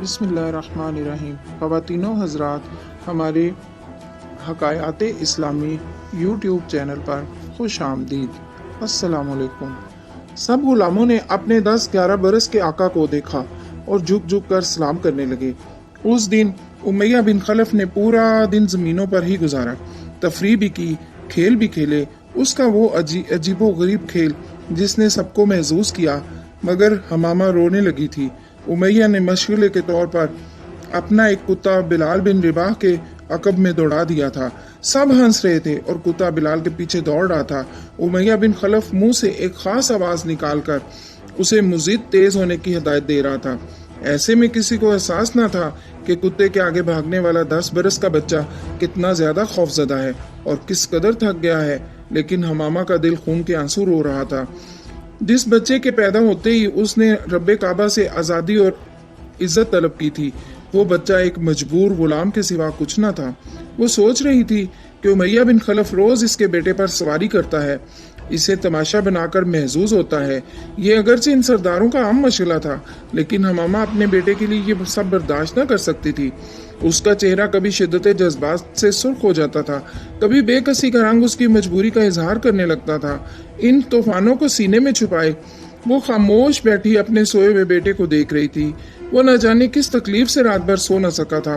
بسم اللہ الرحمن الرحیم۔ خواتین و حضرات، ہمارے حکایات اسلامی یوٹیوب چینل پر خوش آمدید۔ السلام علیکم۔ سب غلاموں نے اپنے 10-11 برس کے آقا کو دیکھا اور جھک جھک کر سلام کرنے لگے۔ اس دن امیہ بن خلف نے پورا دن زمینوں پر ہی گزارا، تفریح بھی کی، کھیل بھی کھیلے۔ اس کا وہ عجیب و غریب کھیل جس نے سب کو محظوظ کیا، مگر حمامہ رونے لگی تھی۔ امیہ نے مشغلے کے طور پر اپنا ایک کتا بلال بن رباح کے عقب میں دوڑا دیا تھا۔ سب ہنس رہے تھے اور کتا بلال کے پیچھے دوڑ رہا تھا۔ امیہ بن خلف منہ سے ایک خاص آواز نکال کر اسے مزید تیز ہونے کی ہدایت دے رہا تھا۔ ایسے میں کسی کو احساس نہ تھا کہ کتے کے آگے بھاگنے والا 10 برس کا بچہ کتنا زیادہ خوفزدہ ہے اور کس قدر تھک گیا ہے، لیکن حمامہ کا دل خون کے آنسو رو رہا تھا۔ جس بچے کے پیدا ہوتے ہی اس نے رب کعبہ سے آزادی اور عزت طلب کی تھی، وہ بچہ ایک مجبور غلام کے سوا کچھ نہ تھا۔ وہ سوچ رہی تھی کہ امیہ بن خلف روز اس کے بیٹے پر سواری کرتا ہے، اسے تماشا بنا کر محظوظ ہوتا ہے۔ یہ اگرچہ ان سرداروں کا عام مشغلہ تھا، لیکن حمامہ اپنے بیٹے کے لیے یہ سب برداشت نہ کر سکتی تھی۔ اس کا چہرہ کبھی شدت جذبات سے سرخ ہو جاتا تھا، کبھی بے کسی کا رنگ اس کی مجبوری کا اظہار کرنے لگتا تھا۔ ان طوفانوں کو سینے میں چھپائے وہ خاموش بیٹھی اپنے سوئے ہوئے بیٹے کو دیکھ رہی تھی۔ وہ نہ جانے کس تکلیف سے رات بھر سو نہ سکا تھا،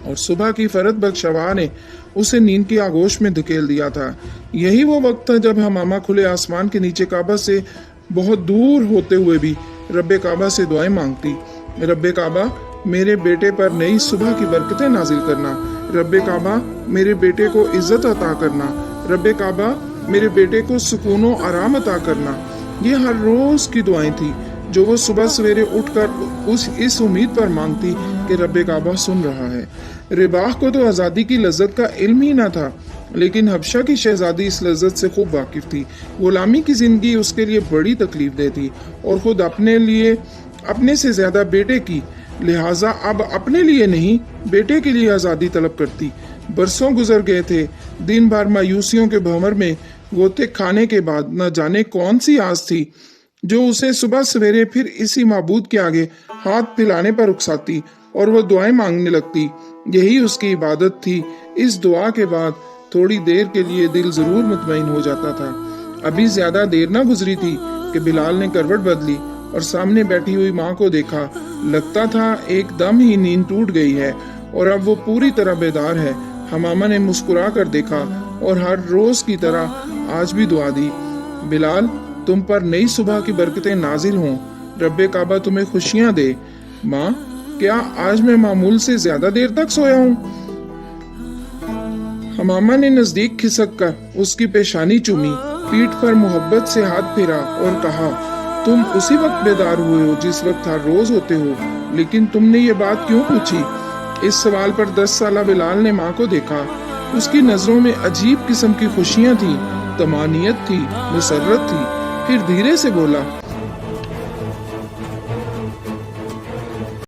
اور صبح کی فرد بخش ہوا نے اسے نیند کی آغوش میں دھکیل دیا تھا۔ یہی وہ وقت تھا جب حمامہ کھلے آسمان کے نیچے کعبہ سے بہت دور ہوتے ہوئے بھی رب کعبہ سے دعائیں مانگتی۔ رب کعبہ، میرے بیٹے پر نئی صبح کی برکتیں نازل کرنا۔ رب کعبہ، میرے بیٹے کو عزت عطا کرنا۔ رب کعبہ، میرے بیٹے کو سکون و آرام عطا کرنا۔ یہ ہر روز کی دعائیں تھیں جو وہ صبح سویرے اٹھ کر اس امید پر مانگتی کہ رب کعبہ سن رہا ہے۔ رباح کو تو آزادی کی لذت کا علم ہی نہ تھا، لیکن حبشہ کی شہزادی اس لذت سے خوب واقف تھی۔ غلامی کی زندگی اس کے لیے بڑی تکلیف دہ تھی، اور خود اپنے سے زیادہ بیٹے کی، لہٰذا اب اپنے لیے نہیں بیٹے کے لیے آزادی طلب کرتی۔ برسوں گزر گئے تھے، دن بھر مایوسیوں کے بھنور میں گوتے کھانے کے بعد نہ جانے کون سی آس تھی جو اسے صبح سویرے پھر اسی معبود کے آگے ہاتھ پھیلانے پر اکساتی اور وہ دعائیں مانگنے لگتی۔ یہی اس کی عبادت تھی۔ اس دعا کے بعد تھوڑی دیر کے لیے دل ضرور مطمئن ہو جاتا تھا۔ ابھی زیادہ دیر نہ گزری تھی کہ بلال نے کروٹ بدلی اور سامنے بیٹھی ہوئی ماں کو دیکھا۔ لگتا تھا ایک دم ہی نیند ٹوٹ گئی ہے اور اب وہ پوری طرح بیدار ہے۔ حمامہ نے مسکرا کر دیکھا اور ہر روز کی طرح آج بھی دعا دی، بلال، تم پر نئی صبح کی برکتیں نازل ہوں، رب کعبہ تمہیں خوشیاں دے۔ ماں، کیا آج میں معمول سے زیادہ دیر تک سویا ہوں؟ حمامہ نے نزدیک کھسک کر اس کی پیشانی چومی، پیٹھ پر محبت سے ہاتھ پھیرا اور کہا، تم اسی وقت بیدار ہوئے ہو جس وقت ہر روز ہوتے ہو، لیکن تم نے یہ بات کیوں پوچھی؟ اس سوال پر 10 سالہ بلال نے ماں کو دیکھا۔ اس کی نظروں میں عجیب قسم کی خوشیاں تھیں، طمانینت تھی، مسرت تھی۔ پھر دھیرے سے بولا،